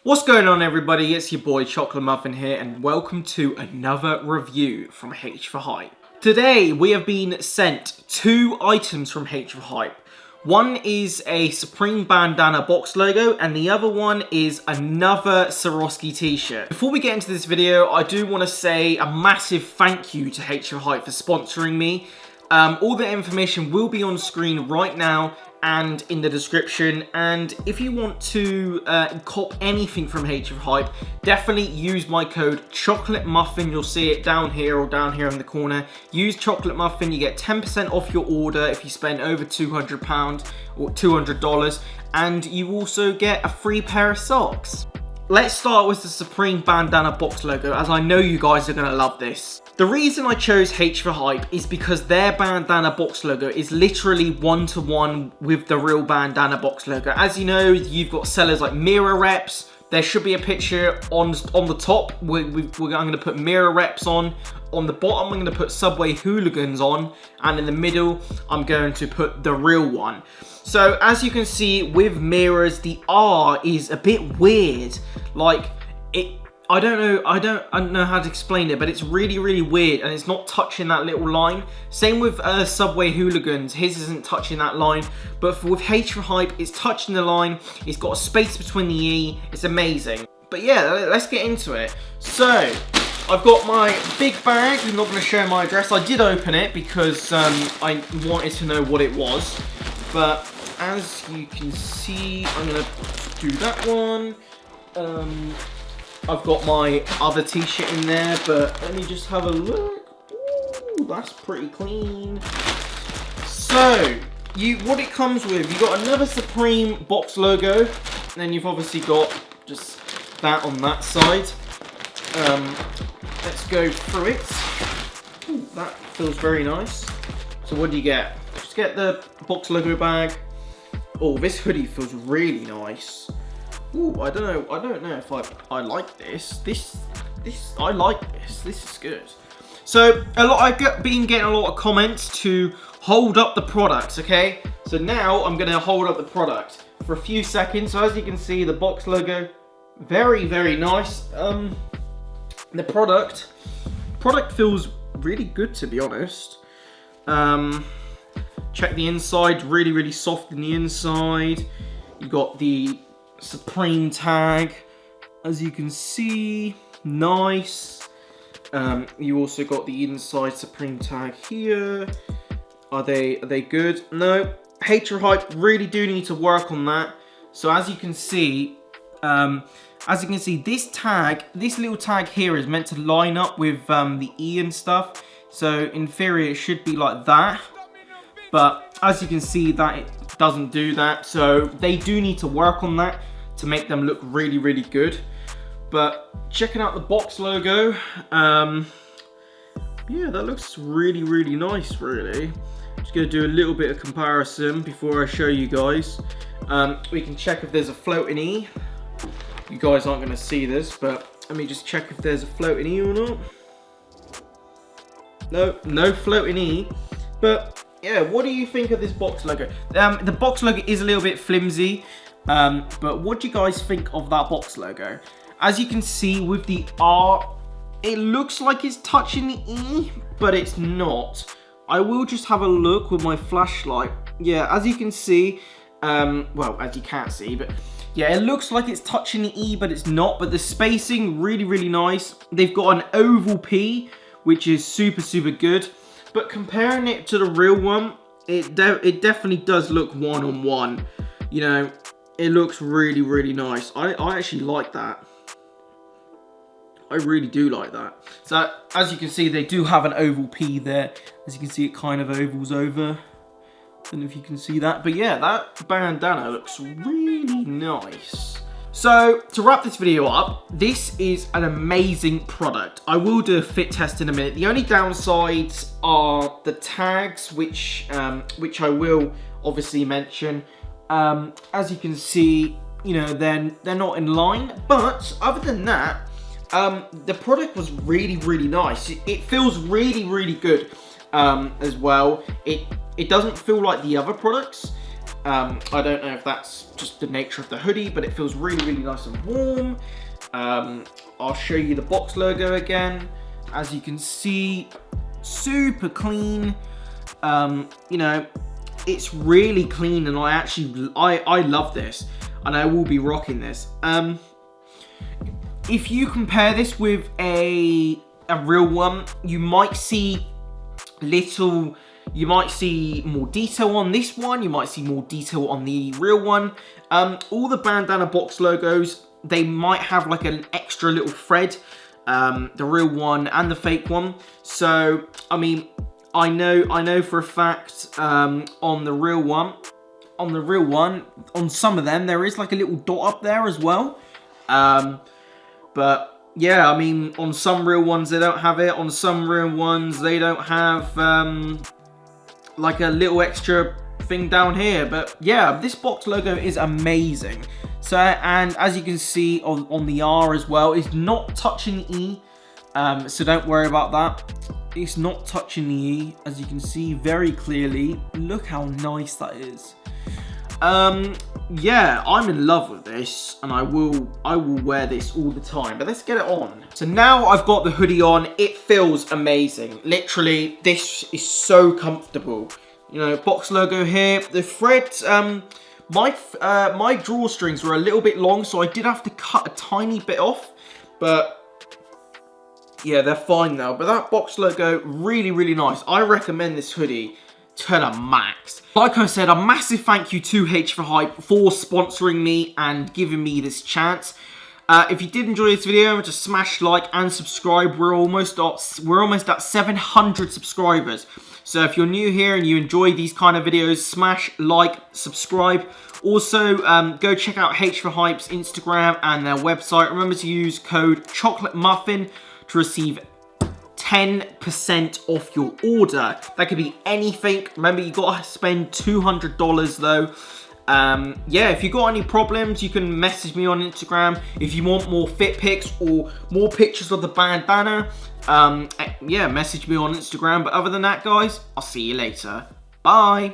What's going on, everybody? It's your boy Chocolate Muffin here, and welcome to another review from HForHype. Today we have been sent two items from HForHype. One is a Supreme Bandana box logo, and the other one is another Swarovski t-shirt. Before we get into this video, I do want to say a massive thank you to HForHype for sponsoring me. All the information will be on screen right now and in the description, and if you want to cop anything from HForHype, definitely use my code Chocolate Muffin. You'll see it down here or down here in the corner. Use Chocolate Muffin, you get 10% off your order if you spend over £200 or $200, and you also get a free pair of socks. Let's start with the Supreme Bandana box logo, as I know you guys are going to love this. The reason I chose HForHype is because their bandana box logo is literally one-to-one with the real bandana box logo. As you know, you've got sellers like Mirror Reps. There should be a picture on the top. I'm going to put Mirror Reps on. On the bottom, I'm going to put Subway Hooligans on. And in the middle, I'm going to put the real one. So as you can see with mirrors, the R is a bit weird. Like, I don't know how to explain it, but it's really weird, and it's not touching that little line. Same with Subway Hooligans, his isn't touching that line, but with HForHype, it's touching the line. It's got a space between the E. It's amazing. But yeah, let's get into it. So I've got my big bag. I'm not going to show my address. I did open it because I wanted to know what it was, but as you can see, I'm going to do that one. I've got my other t-shirt in there, but let me just have a look. Ooh, that's pretty clean. So, what it comes with, you've got another Supreme box logo, and then you've obviously got just that on that side. Let's go through it. Ooh, that feels very nice. So what do you get? Just get the box logo bag. Oh, this hoodie feels really nice. Ooh, I don't know if I like this. I like this. This is good. So I've been getting a lot of comments to hold up the product. Okay, so now I'm gonna hold up the product for a few seconds. So as you can see, the box logo, very nice. The product feels really good, to be honest. Check the inside, really soft in the inside. You got the Supreme tag, as you can see, nice. You also got the inside Supreme tag here. Are they good? No, HForHype really do need to work on that. So as you can see, this tag, this little tag here is meant to line up with the E and stuff. So in theory, it should be like that. But as you can see, that it doesn't do that. So they do need to work on that to make them look really good. But checking out the box logo, yeah, that looks really nice, really. Just gonna do a little bit of comparison before I show you guys. We can check if there's a floating E. You guys aren't gonna see this, but let me just check if there's a floating E or not. No floating E. But yeah, what do you think of this box logo? The box logo is a little bit flimsy, but what do you guys think of that box logo? As you can see with the R, it looks like it's touching the E, but it's not. I will just have a look with my flashlight. Yeah, as you can see, well, as you can't see, but yeah, it looks like it's touching the E, but it's not. But the spacing, really nice. They've got an oval P, which is super good. But comparing it to the real one, it definitely does look one-on-one. You know, it looks really nice. I actually like that. I really do like that. So as you can see, they do have an oval P there. As you can see, it kind of ovals over. I don't know if you can see that. But yeah, that bandana looks really nice. So to wrap this video up, this is an amazing product. I will do a fit test in a minute. The only downsides are the tags, which I will obviously mention. As you can see, you know, they're not in line. But other than that, the product was really nice. It feels really good as well. It doesn't feel like the other products. I don't know if that's just the nature of the hoodie, but it feels really, really nice and warm. I'll show you the box logo again. As you can see, super clean. You know, it's really clean, and I love this, and I will be rocking this. If you compare this with a real one, you might see more detail on this one, you might see more detail on the real one. All the Bandana box logos, they might have like an extra little thread, the real one and the fake one. So, I mean, I know for a fact, on the real one, on some of them, there is like a little dot up there as well. But yeah, I mean, on some real ones, they don't have it. On some real ones, they don't have, like a little extra thing down here. But yeah, this box logo is amazing. So, and as you can see on the R as well, it's not touching the E. So don't worry about that. It's not touching the E, as you can see very clearly. Look how nice that is. Yeah, I'm in love with this, and I will wear this all the time. But let's get it on. So now I've got the hoodie on. It feels amazing. Literally, this is so comfortable. You know, box logo here. The threads, my drawstrings were a little bit long, so I did have to cut a tiny bit off. But yeah, they're fine now. But that box logo, really, really nice. I recommend this hoodie to the max. Like I said, a massive thank you to HForHype for sponsoring me and giving me this chance. If you did enjoy this video, just smash like and subscribe. We're almost at 700 subscribers. So if you're new here and you enjoy these kind of videos, smash like, subscribe. Also, go check out HForHype's Instagram and their website. Remember to use code CHOCOLATEMUFFIN to receive 10% off your order. That could be anything. Remember, you gotta spend $200 though. Yeah, if you got any problems, you can message me on Instagram. If you want more fit pics or more pictures of the bandana, yeah, message me on Instagram. But other than that, guys, I'll see you later. Bye.